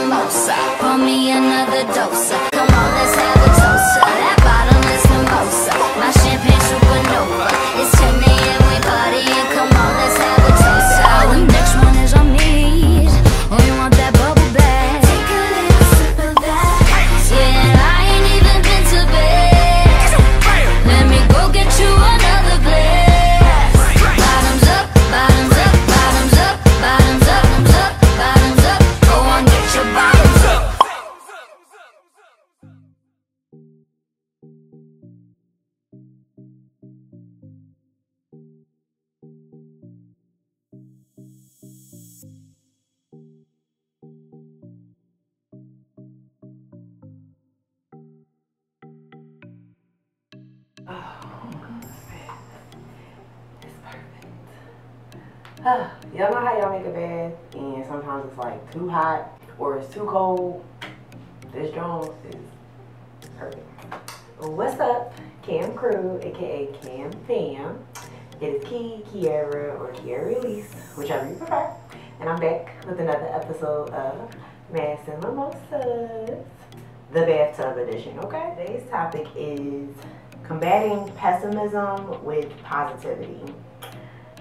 mimosa. Pour me another dose. Come on, let's have a toast. That bottomless mimosa. My champagne supernova. It's 10 a.m. we partying. Come on, let's have a toast. The next one is on me. Oh, you want that bubble back? Take a little sip of that. Yeah, I ain't even been to bed. Let me go get you another glass. Bottoms up, bottoms up, bottoms up, bottoms up, bottoms up. Go on, get your bottoms up. Y'all know how y'all make a bed and sometimes it's like too hot or it's too cold? This Jones is perfect. What's up, Cam Crew, aka Cam Fam? It is Key, Kiara, or Kiara Elise, whichever you prefer. And I'm back with another episode of Mass and Mimosas, the bathtub edition, okay? Today's topic is combating pessimism with positivity.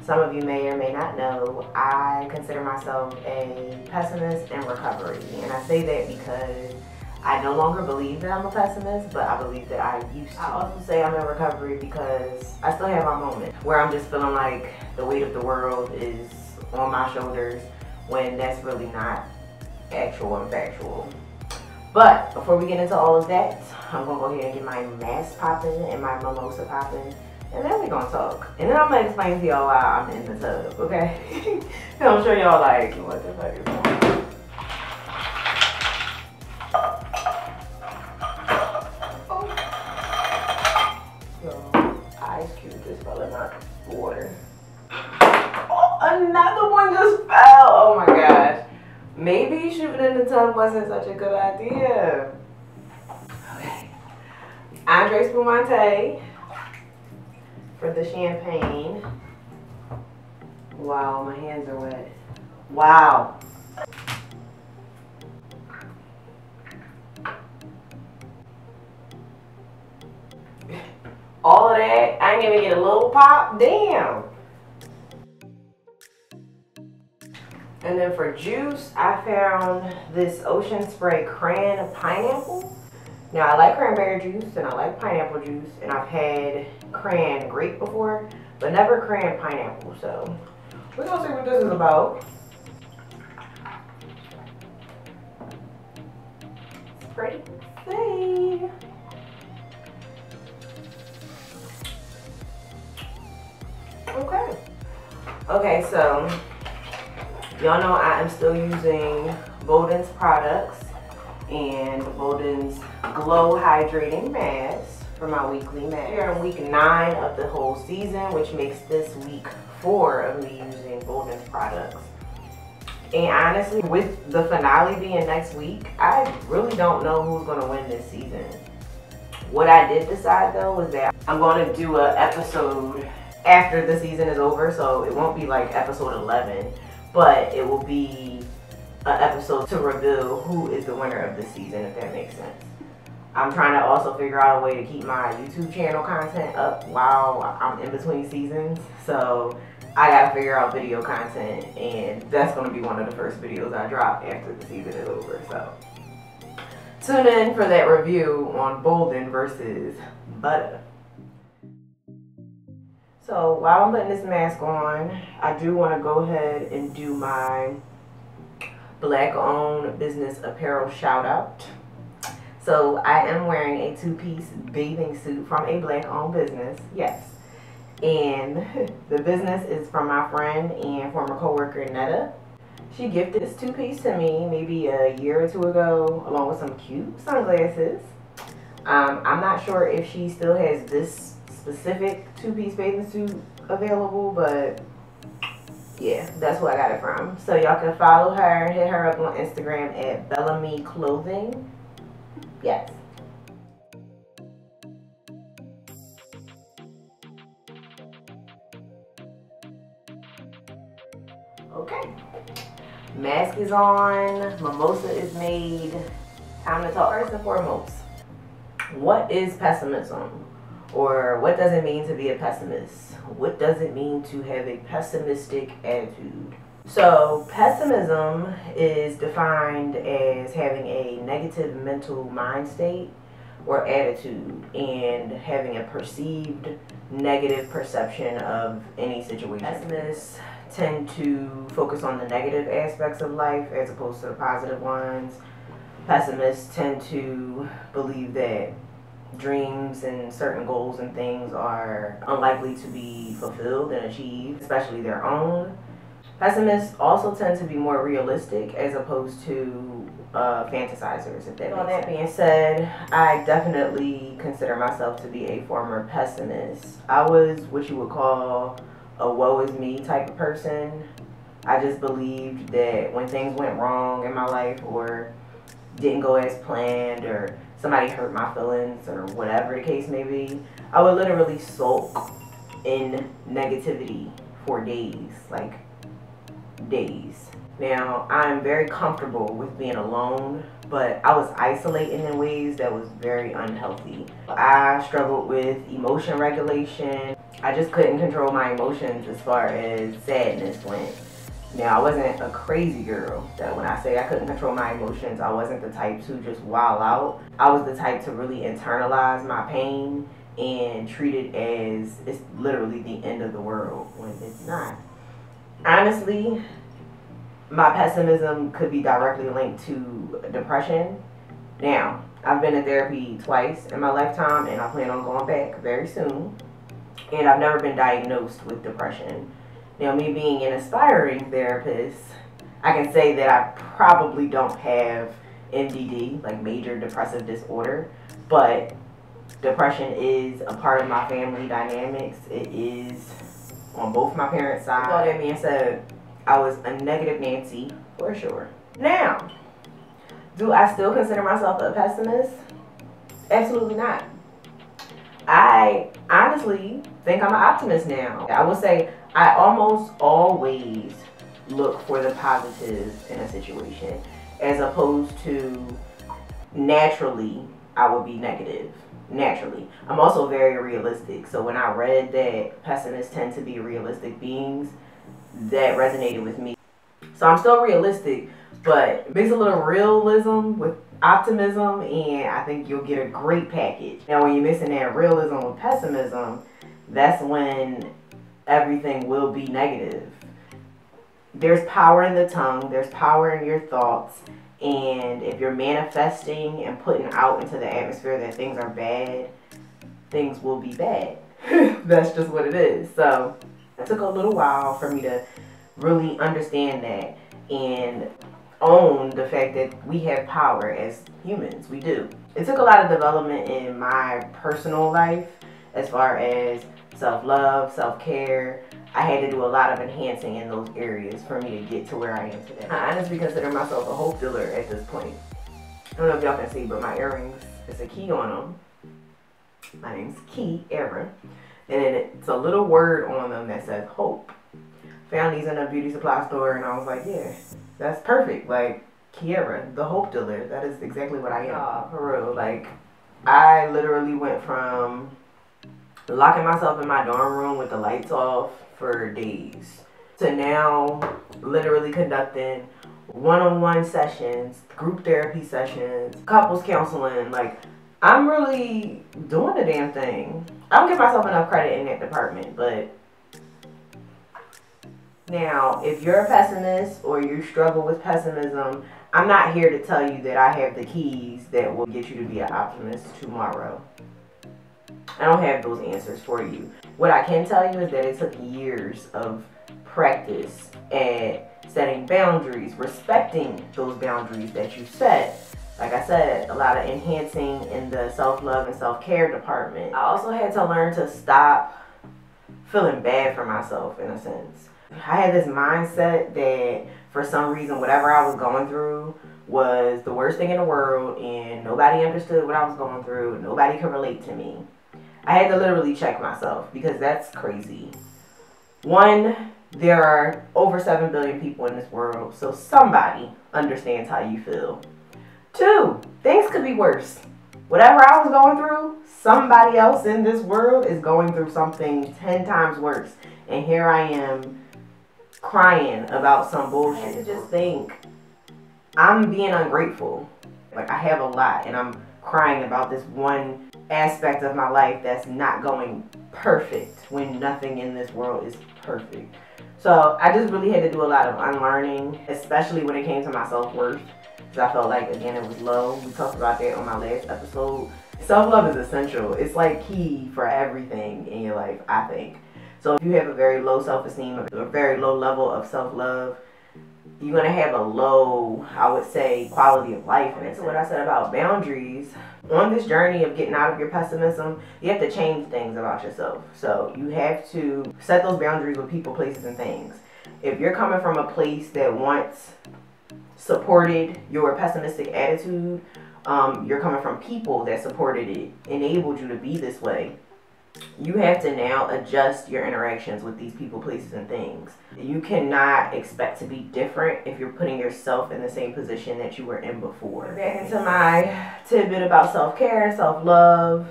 Some of you may or may not know, I consider myself a pessimist in recovery. And I say that because I no longer believe that I'm a pessimist, but I believe that I used to. I also say I'm in recovery because I still have my moments where I'm just feeling like the weight of the world is on my shoulders when that's really not actual and factual. But before we get into all of that, I'm going to go ahead and get my mask popping and my mimosa popping. And then we're gonna talk. And then I'm gonna explain to y'all why I'm in the tub, okay? And I'm sure y'all like, what the fuck is going on? So, ice cube just fell in my water. Oh, another one just fell! Oh my gosh. Maybe shooting in the tub wasn't such a good idea. Okay. Andre Spumante for the champagne. Wow, my hands are wet. Wow. All of that, I ain't even get a little pop. Damn. And then for juice, I found this Ocean Spray Cran Pineapple. Now, I like cranberry juice and I like pineapple juice, and I've had cran grape before, but never cran pineapple. So we're gonna see what this is about. It's pretty safe. Okay, so y'all know I am still using Bolden's products and Bolden's Glow Hydrating Mask for my weekly mask. We are in week 9 of the whole season, which makes this week 4 of me using Bolden's products. And honestly, with the finale being next week, I really don't know who's going to win this season. What I did decide though was that I'm going to do an episode after the season is over, so it won't be like episode 11, but it will be an episode to reveal who is the winner of the season, if that makes sense. I'm trying to also figure out a way to keep my YouTube channel content up while I'm in between seasons, so I gotta figure out video content, and that's gonna be one of the first videos I drop after the season is over. So tune in for that review on Bolden versus Butter. So while I'm putting this mask on, I do want to go ahead and do my Black-owned business apparel shout out. So I am wearing a 2-piece bathing suit from a Black-owned business, yes. And the business is from my friend and former coworker Netta. She gifted this 2-piece to me maybe a year or 2 ago, along with some cute sunglasses. I'm not sure if she still has this specific 2-piece bathing suit available, but yeah, that's who I got it from. So y'all can follow her, hit her up on Instagram at Bellamy Clothing. Yes. Okay. Mask is on, mimosa is made. Time to talk. First and foremost, what is pessimism? Or what does it mean to be a pessimist? What does it mean to have a pessimistic attitude? So pessimism is defined as having a negative mental mind state or attitude and having a perceived negative perception of any situation. Pessimists tend to focus on the negative aspects of life as opposed to the positive ones. Pessimists tend to believe that dreams and certain goals and things are unlikely to be fulfilled and achieved, especially their own. Pessimists also tend to be more realistic as opposed to fantasizers, if that makes sense. All that being said, I definitely consider myself to be a former pessimist. I was what you would call a woe is me type of person. I just believed that when things went wrong in my life or didn't go as planned or somebody hurt my feelings or whatever the case may be, I would literally sulk in negativity for days, like days. Now, I'm very comfortable with being alone, but I was isolating in ways that was very unhealthy. I struggled with emotion regulation. I just couldn't control my emotions as far as sadness went. Now, I wasn't a crazy girl. That when I say I couldn't control my emotions, I wasn't the type to just wild out. I was the type to really internalize my pain and treat it as it's literally the end of the world when it's not. Honestly, my pessimism could be directly linked to depression. Now, I've been to therapy twice in my lifetime and I plan on going back very soon. And I've never been diagnosed with depression. Now, me being an aspiring therapist, I can say that I probably don't have MDD, like major depressive disorder, but depression is a part of my family dynamics. It is on both my parents' sides. All that being said, I was a negative Nancy for sure. Now, do I still consider myself a pessimist? Absolutely not. I honestly think I'm an optimist now. I would say I almost always look for the positive in a situation as opposed to naturally I would be negative. Naturally. I'm also very realistic. So when I read that pessimists tend to be realistic beings, that resonated with me. So I'm still realistic, but mix a little realism with optimism and I think you'll get a great package. Now when you're mixing that realism with pessimism, that's when everything will be negative. There's power in the tongue, there's power in your thoughts, and if you're manifesting and putting out into the atmosphere that things are bad, things will be bad. That's just what it is. So it took a little while for me to really understand that and own the fact that we have power as humans. We do. It took a lot of development in my personal life as far as self-love, self-care. I had to do a lot of enhancing in those areas for me to get to where I am today. I honestly consider myself a hope dealer at this point. I don't know if y'all can see, but my earrings, it's a key on them. My name's Key Era. And then it's a little word on them that says hope. Found these in a beauty supply store and I was like, yeah, that's perfect. Like, Kiera, the hope dealer, that is exactly what I am. For real, like, I literally went from locking myself in my dorm room with the lights off for days to now literally conducting one-on-one sessions, group therapy sessions, couples counseling. Like, I'm really doing the damn thing. I don't give myself enough credit in that department, but now, if you're a pessimist or you struggle with pessimism, I'm not here to tell you that I have the keys that will get you to be an optimist tomorrow. I don't have those answers for you. What I can tell you is that it took years of practice at setting boundaries, respecting those boundaries that you set. Like I said, a lot of enhancing in the self-love and self-care department. I also had to learn to stop feeling bad for myself in a sense. I had this mindset that for some reason whatever I was going through was the worst thing in the world and nobody understood what I was going through. Nobody could relate to me. I had to literally check myself because that's crazy. One, there are over 7 billion people in this world, so somebody understands how you feel. 2, things could be worse. Whatever I was going through, somebody else in this world is going through something 10 times worse. And here I am crying about some bullshit. I had to just think, I'm being ungrateful. Like, I have a lot, and I'm crying about this one aspect of my life that's not going perfect when nothing in this world is perfect. So I just really had to do a lot of unlearning, especially when it came to my self-worth, because I felt like, again, it was low. We talked about that on my last episode. Self-love is essential. It's like key for everything in your life, I think. So if you have a very low self-esteem, a very low level of self-love, you're going to have a low, I would say, quality of life. And that's what I said about boundaries. On this journey of getting out of your pessimism, you have to change things about yourself. So you have to set those boundaries with people, places, and things. If you're coming from a place that once supported your pessimistic attitude, you're coming from people that supported it, enabled you to be this way, you have to now adjust your interactions with these people, places, and things. You cannot expect to be different if you're putting yourself in the same position that you were in before. Back into my tidbit about self-care and self-love.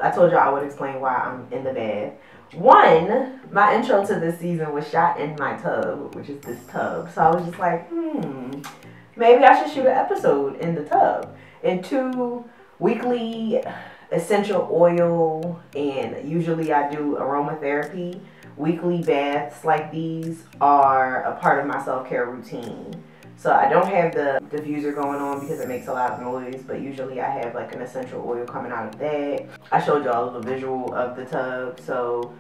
I told y'all I would explain why I'm in the bed. 1, my intro to this season was shot in my tub, which is this tub. So I was just like, maybe I should shoot an episode in the tub. And 2, weekly essential oil, and usually I do aromatherapy. Weekly baths like these are a part of my self-care routine. So I don't have the diffuser going on because it makes a lot of noise, but usually I have like an essential oil coming out of that. I showed y'all a little visual of the tub. So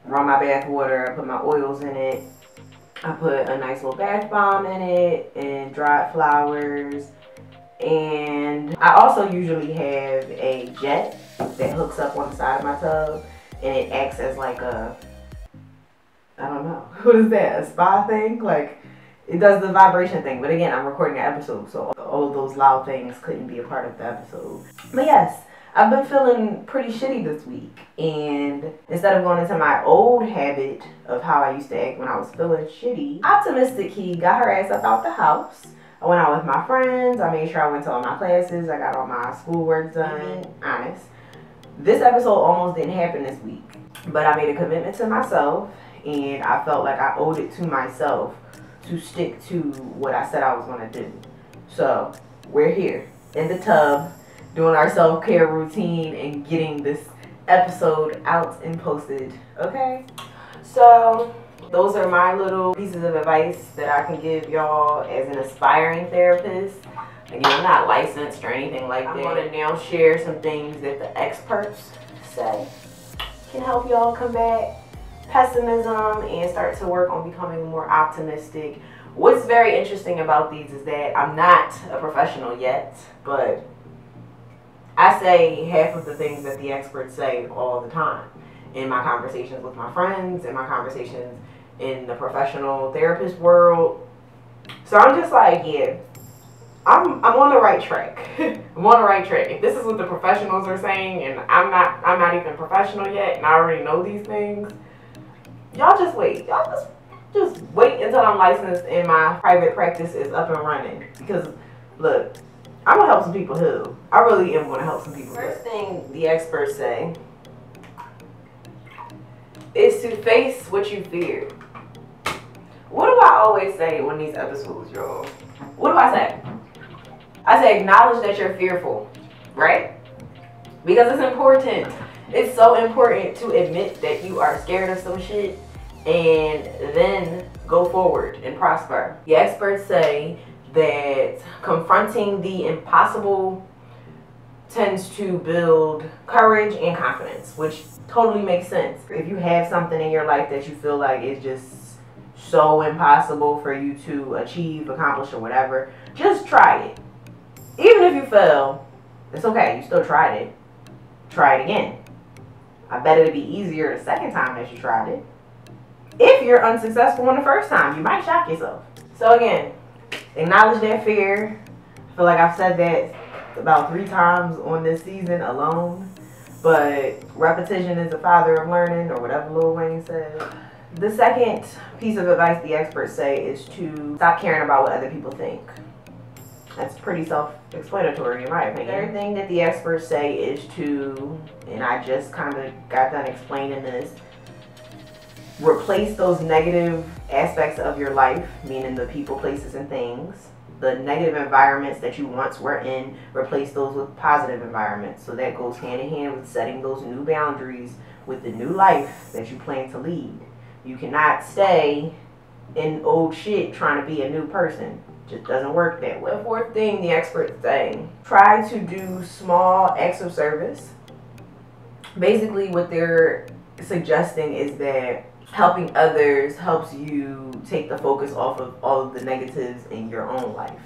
run my bath water, I put my oils in it, I put a nice little bath bomb in it and dried flowers. And I also usually have a jet that hooks up on the side of my tub, and it acts as like a, I don't know, what is that, a spa thing? Like, it does the vibration thing. But again, I'm recording an episode, so all of those loud things couldn't be a part of the episode. But yes, I've been feeling pretty shitty this week, and instead of going into my old habit of how I used to act when I was feeling shitty, optimistic Key got her ass up out the house. I went out with my friends. I made sure I went to all my classes. I got all my schoolwork done. Honest. This episode almost didn't happen this week, but I made a commitment to myself, and I felt like I owed it to myself to stick to what I said I was going to do. So we're here in the tub doing our self-care routine and getting this episode out and posted. Okay? So those are my little pieces of advice that I can give y'all as an aspiring therapist. Again, I'm not licensed or anything like that. I'm going to now share some things that the experts say can help y'all combat pessimism and start to work on becoming more optimistic. What's very interesting about these is that I'm not a professional yet, but I say half of the things that the experts say all the time in my conversations with my friends, in my conversations in the professional therapist world. So I'm just like, yeah, I'm on the right track. I'm on the right track. If this is what the professionals are saying, and I'm not even professional yet, and I already know these things, y'all just wait. Y'all just wait until I'm licensed and my private practice is up and running. Because look, I'm gonna help some people heal. I really am gonna help some people heal. First thing the experts say is to face what you fear. What do I always say on these episodes, y'all? What do I say? I say acknowledge that you're fearful, right? Because it's important. It's so important to admit that you are scared of some shit and then go forward and prosper. The experts say that confronting the impossible tends to build courage and confidence, which totally makes sense. If you have something in your life that you feel like is just so impossible for you to achieve, accomplish, or whatever, just try it. Even if you fail, it's okay. You still tried it. Try it again. I bet it'd be easier the second time that you tried it. If you're unsuccessful on the first time, you might shock yourself. So again, acknowledge that fear. I feel like I've said that about 3 times on this season alone. but repetition is the father of learning, or whatever Lil Wayne said. The second piece of advice the experts say is to stop caring about what other people think. That's pretty self-explanatory in my opinion. The third thing that the experts say is to, and I just kind of got done explaining this, replace those negative aspects of your life, meaning the people, places, and things. The negative environments that you once were in, replace those with positive environments. So that goes hand in hand with setting those new boundaries with the new life that you plan to lead. You cannot stay in old shit trying to be a new person. Just doesn't work that way. The fourth thing the experts say, try to do small acts of service. Basically what they're suggesting is that helping others helps you take the focus off of all of the negatives in your own life.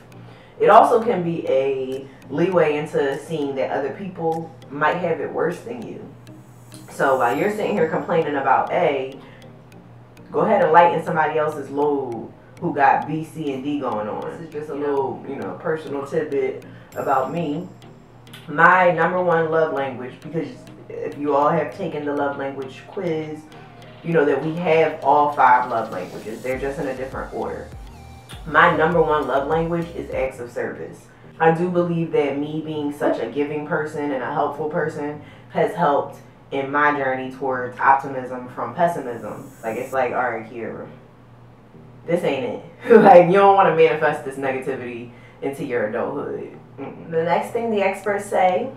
It also can be a leeway into seeing that other people might have it worse than you. So while you're sitting here complaining about A, go ahead and lighten somebody else's load who got B, C, and D going on. This is just a little, personal tidbit about me. My #1 love language, because if you all have taken the love language quiz, you know that we have all 5 love languages. They're just in a different order. My #1 love language is acts of service. I do believe that me being such a giving person and a helpful person has helped in my journey towards optimism from pessimism. Like, it's like, all right, here, this ain't it. Like, you don't want to manifest this negativity into your adulthood. The next thing the experts say,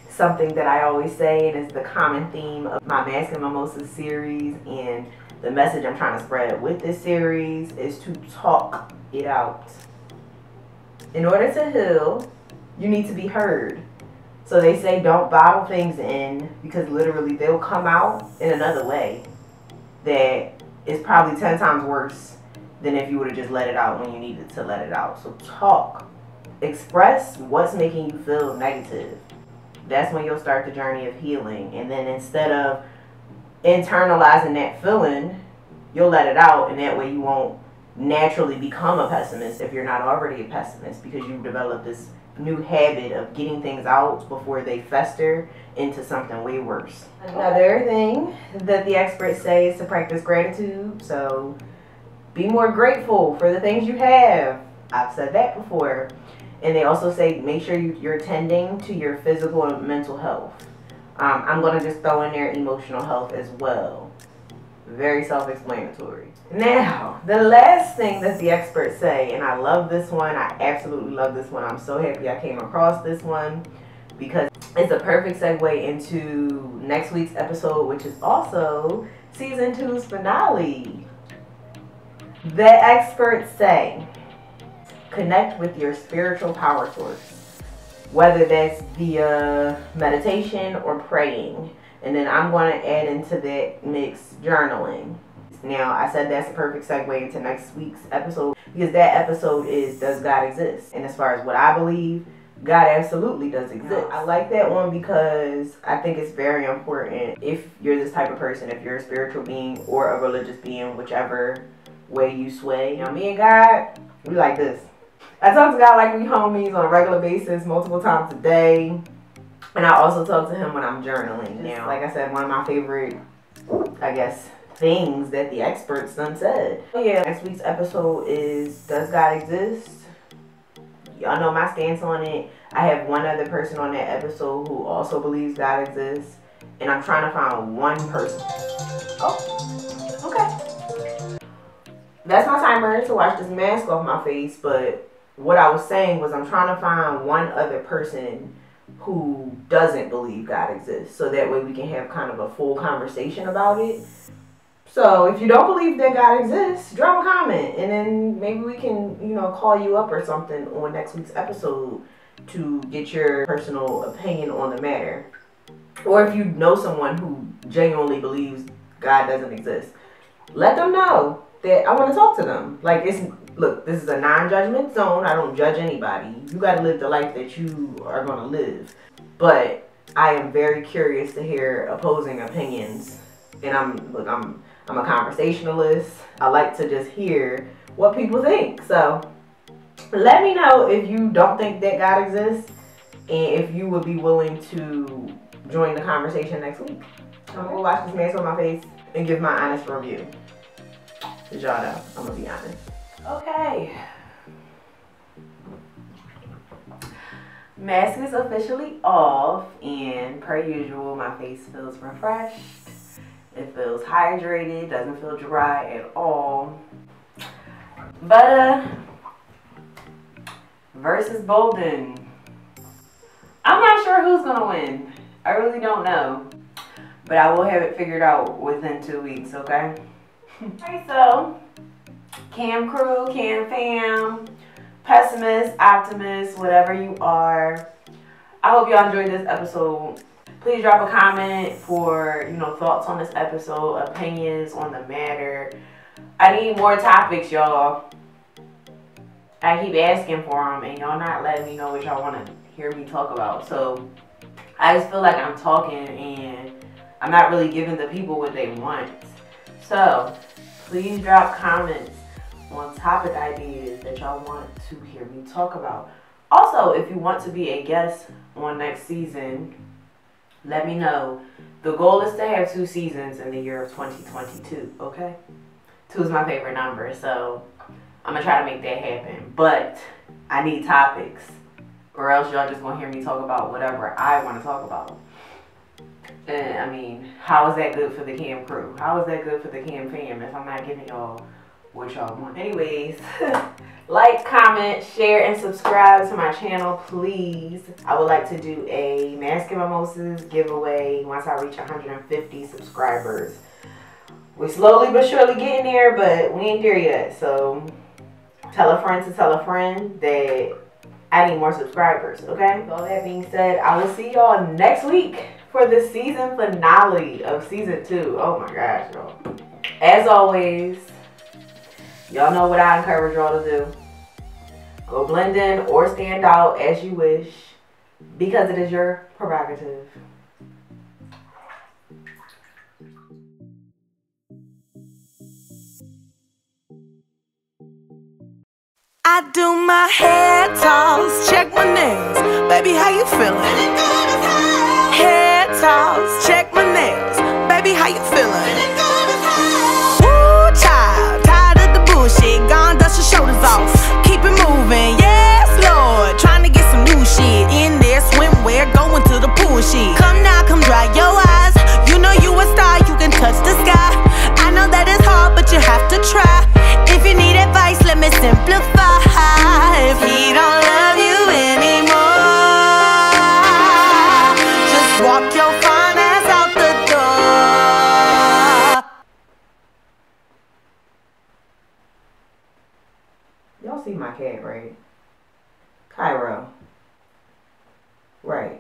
something that I always say, and is the common theme of my Mask and Mimosas series, and the message I'm trying to spread with this series, is to talk it out. In order to heal, you need to be heard. So they say don't bottle things in, because literally they'll come out in another way that is probably 10 times worse than if you would have just let it out when you needed to let it out. So talk. Express what's making you feel negative. That's when you'll start the journey of healing. And then instead of internalizing that feeling, you'll let it out, and that way you won't naturally become a pessimist if you're not already a pessimist, because you've developed this new habit of getting things out before they fester into something way worse. Another thing that the experts say is to practice gratitude. So be more grateful for the things you have. I've said that before. And they also say make sure you're tending to your physical and mental health. I'm going to just throw in there emotional health as well. Very self-explanatory. Now, the last thing that the experts say, and I love this one, I absolutely love this one. I'm so happy I came across this one, because it's a perfect segue into next week's episode, which is also season 2's finale. The experts say, connect with your spiritual power source, whether that's via meditation or praying. And then I'm going to add into that mix journaling. Now, I said that's a perfect segue into next week's episode, because that episode is, does God exist? And as far as what I believe, God absolutely does exist. I like that one because I think it's very important if you're this type of person, if you're a spiritual being or a religious being, whichever way you sway. Now, me and God, we like this. I talk to God like we homies on a regular basis, multiple times a day. And I also talk to him when I'm journaling. Now, like I said, one of my favorite, I guess, things that the experts done said. Yeah, next week's episode is, does God exist? Y'all know my stance on it. I have one other person on that episode who also believes God exists. And I'm trying to find one person. Oh, okay. That's my timer to wash this mask off my face. But what I was saying was, I'm trying to find one other person who doesn't believe God exists, so that way we can have kind of a full conversation about it. So if you don't believe that God exists, drop a comment, and then maybe we can, call you up or something on next week's episode to get your personal opinion on the matter. Or if you know someone who genuinely believes God doesn't exist, let them know that I want to talk to them. Like, look, this is a non-judgment zone. I don't judge anybody. You got to live the life that you are going to live. But I am very curious to hear opposing opinions. And I'm a conversationalist. I like to just hear what people think. So let me know if you don't think that God exists, and if you would be willing to join the conversation next week. I'm gonna go watch this mask on my face and give my honest review. Cause y'all know, I'm gonna be honest. Okay. Mask is officially off, and per usual, my face feels refreshed. It feels hydrated, doesn't feel dry at all. But versus Bolden. I'm not sure who's gonna win. I really don't know. But I will have it figured out within 2 weeks, okay? Alright, so Cam crew, Cam fam, pessimist, optimist, whatever you are. I hope y'all enjoyed this episode. Please drop a comment for, thoughts on this episode, opinions on the matter. I need more topics, y'all. I keep asking for them, and y'all not letting me know what y'all want to hear me talk about. So I just feel like I'm talking, and I'm not really giving the people what they want. So please drop comments on topic ideas that y'all want to hear me talk about. Also, if you want to be a guest on next season, let me know. The goal is to have 2 seasons in the year of 2022, okay? 2 is my favorite number, so I'm going to try to make that happen. But I need topics, or else y'all just going to hear me talk about whatever I want to talk about. And, I mean, how is that good for the Cam crew? How is that good for the Cam fam if I'm not giving y'all what y'all want? Anyways, like, comment, share, and subscribe to my channel, please. I would like to do a Mask and Mimosas giveaway once I reach 150 subscribers. We're slowly but surely getting there, but we ain't there yet. So tell a friend to tell a friend that I need more subscribers, okay? With all that being said, I will see y'all next week for the season finale of season 2. Oh my gosh, y'all. As always, y'all know what I encourage y'all to do. Go blend in or stand out as you wish, because it is your prerogative. I do my hair toss, check my nails. Baby, how you feeling? Hair toss, check my nails. Baby, how you feeling? Woo, child, tired of the bullshit. Gone, dust your shoulders off. Keep it moving, yes, Lord. Trying to get some new shit in there. Swimwear, going to the pool shit. Come now, come dry your eyes. You know you a star, you can touch the sky. I know that it's hard, but you have to try. If you need advice, let me simplify. If he don't love you anymore, just walk your fine ass out the door. Y'all see my cat, right? Cairo. Right.